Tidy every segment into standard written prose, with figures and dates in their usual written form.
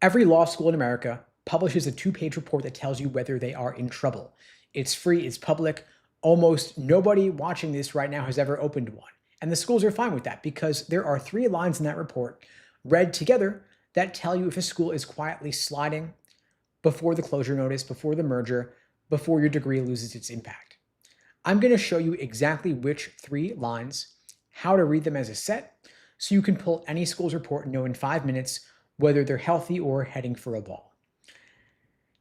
Every law school in America publishes a two-page report that tells you whether they are in trouble. It's free, it's public. Almost nobody watching this right now has ever opened one. And the schools are fine with that because there are 3 lines in that report read together that tell you if a school is quietly sliding before the closure notice, before the merger, before your degree loses its impact. I'm going to show you exactly which 3 lines, how to read them as a set, so you can pull any school's report and know in 5 minutes whether they're healthy or heading for a ball.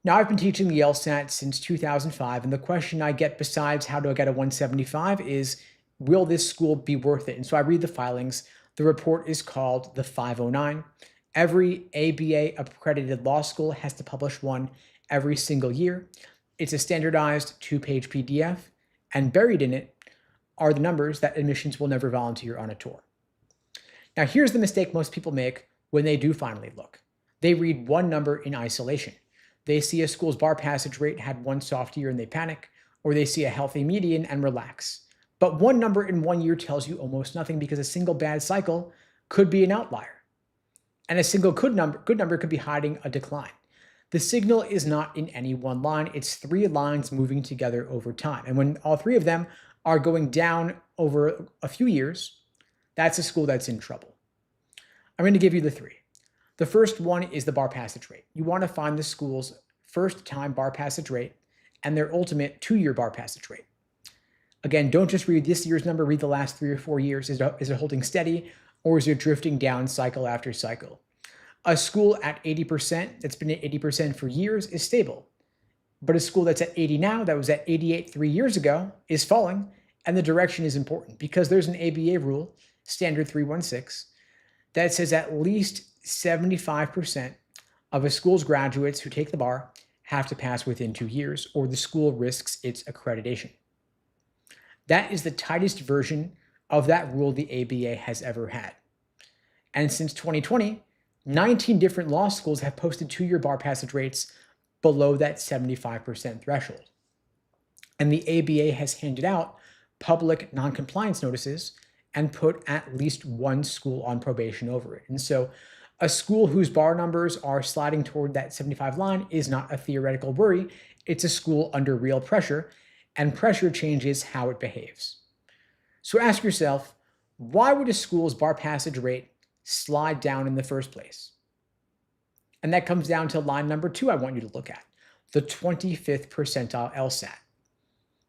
Now, I've been teaching the LSAT since 2005, and the question I get besides how do I get a 175 is, will this school be worth it? And so I read the filings. The report is called the 509. Every ABA accredited law school has to publish one every single year. It's a standardized 2-page PDF, and buried in it are the numbers that admissions will never volunteer on a tour. Now, here's the mistake most people make when they do finally look. They read one number in isolation. They see a school's bar passage rate had one soft year and they panic, or they see a healthy median and relax. But one number in 1 year tells you almost nothing because a single bad cycle could be an outlier. And a single good number could be hiding a decline. The signal is not in any one line, it's 3 lines moving together over time. And when all 3 of them are going down over a few years, that's a school that's in trouble. I'm going to give you the 3. The first one is the bar passage rate. You want to find the school's first-time bar passage rate and their ultimate 2-year bar passage rate. Again, don't just read this year's number, read the last 3 or 4 years. Is it holding steady, or is it drifting down cycle after cycle? A school at 80%, that's been at 80% for years, is stable. But a school that's at 80 now, that was at 88 3 years ago, is falling, and the direction is important because there's an ABA rule, Standard 316, that says at least 75% of a school's graduates who take the bar have to pass within 2 years, or the school risks its accreditation. That is the tightest version of that rule the ABA has ever had. And since 2020, 19 different law schools have posted 2-year bar passage rates below that 75% threshold. And the ABA has handed out public noncompliance notices and put at least 1 school on probation over it. And so a school whose bar numbers are sliding toward that 75 line is not a theoretical worry. It's a school under real pressure, and pressure changes how it behaves. So ask yourself, why would a school's bar passage rate slide down in the first place? And that comes down to line number 2 I want you to look at, the 25th percentile LSAT.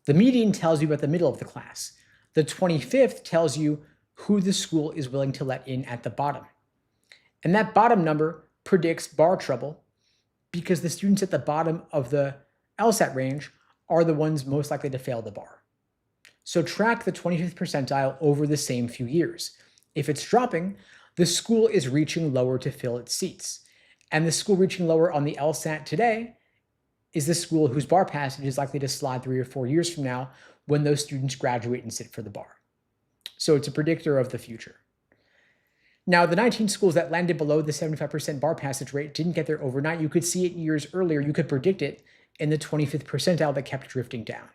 The median tells you about the middle of the class. The 25th tells you who the school is willing to let in at the bottom. And that bottom number predicts bar trouble because the students at the bottom of the LSAT range are the ones most likely to fail the bar. So track the 25th percentile over the same few years. If it's dropping, the school is reaching lower to fill its seats. And the school reaching lower on the LSAT today is the school whose bar passage is likely to slide 3 or 4 years from now when those students graduate and sit for the bar. So it's a predictor of the future. Now, the 19 schools that landed below the 75% bar passage rate didn't get there overnight. You could see it years earlier. You could predict it in the 25th percentile that kept drifting down.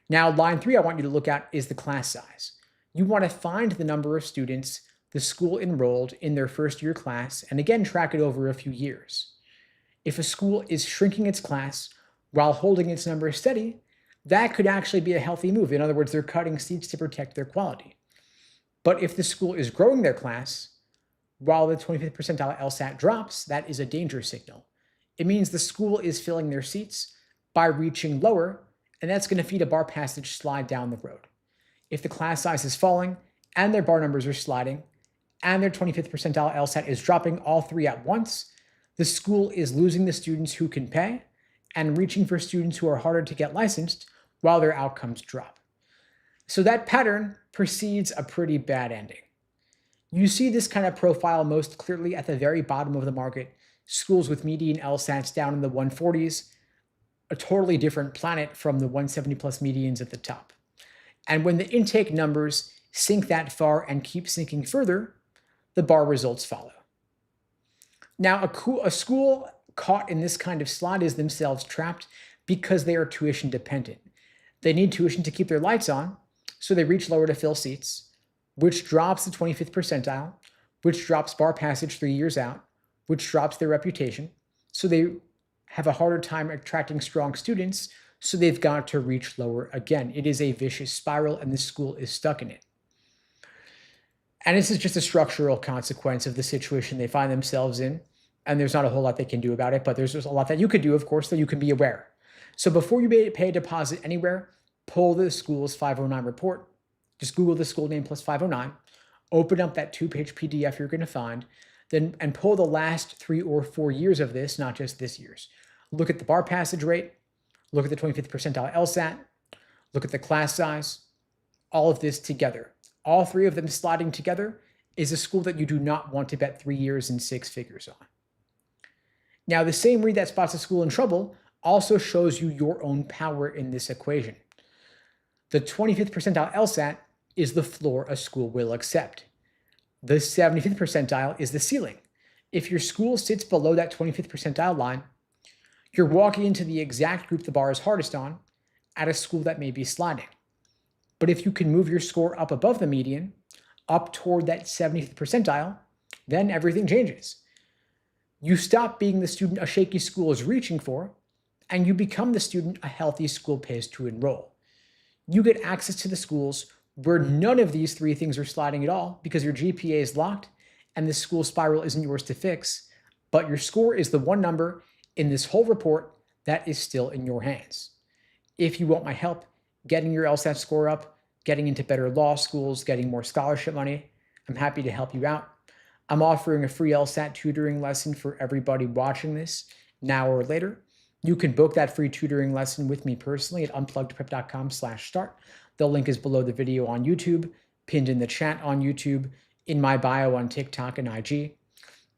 Now, line 3 I want you to look at is the class size. You want to find the number of students the school enrolled in their first year class, and again, track it over a few years. If a school is shrinking its class while holding its number steady, that could actually be a healthy move. In other words, they're cutting seats to protect their quality. But if the school is growing their class while the 25th percentile LSAT drops, that is a danger signal. It means the school is filling their seats by reaching lower, and that's going to feed a bar passage slide down the road. If the class size is falling and their bar numbers are sliding and their 25th percentile LSAT is dropping all 3 at once, the school is losing the students who can pay and reaching for students who are harder to get licensed while their outcomes drop. So that pattern precedes a pretty bad ending. You see this kind of profile most clearly at the very bottom of the market, schools with median LSATs down in the 140s, a totally different planet from the 170 plus medians at the top. And when the intake numbers sink that far and keep sinking further, the bar results follow. Now, a school caught in this kind of slot is themselves trapped because they are tuition dependent. They need tuition to keep their lights on, so they reach lower to fill seats, which drops the 25th percentile, which drops bar passage 3 years out, which drops their reputation. So they have a harder time attracting strong students, so they've got to reach lower again. It is a vicious spiral, and the school is stuck in it. And this is just a structural consequence of the situation they find themselves in. And there's not a whole lot they can do about it, but there's just a lot that you could do, of course, that you can be aware. So before you pay a deposit anywhere, pull the school's 509 report. Just Google the school name plus 509. Open up that 2-page PDF you're going to find, and pull the last 3 or 4 years of this, not just this year's. Look at the bar passage rate. Look at the 25th percentile LSAT. Look at the class size. All of this together. All 3 of them sliding together is a school that you do not want to bet 3 years and 6 figures on. Now, the same read that spots a school in trouble also shows you your own power in this equation. The 25th percentile LSAT is the floor a school will accept. The 75th percentile is the ceiling. If your school sits below that 25th percentile line, you're walking into the exact group the bar is hardest on at a school that may be sliding. But if you can move your score up above the median, up toward that 75th percentile, then everything changes. You stop being the student a shaky school is reaching for, and you become the student a healthy school pays to enroll. You get access to the schools where none of these 3 things are sliding at all because your GPA is locked and the school spiral isn't yours to fix, but your score is the one number in this whole report that is still in your hands. If you want my help getting your LSAT score up, getting into better law schools, getting more scholarship money, I'm happy to help you out. I'm offering a free LSAT tutoring lesson for everybody watching this now or later. You can book that free tutoring lesson with me personally at unpluggedprep.com/start. The link is below the video on YouTube, pinned in the chat on YouTube, in my bio on TikTok and IG.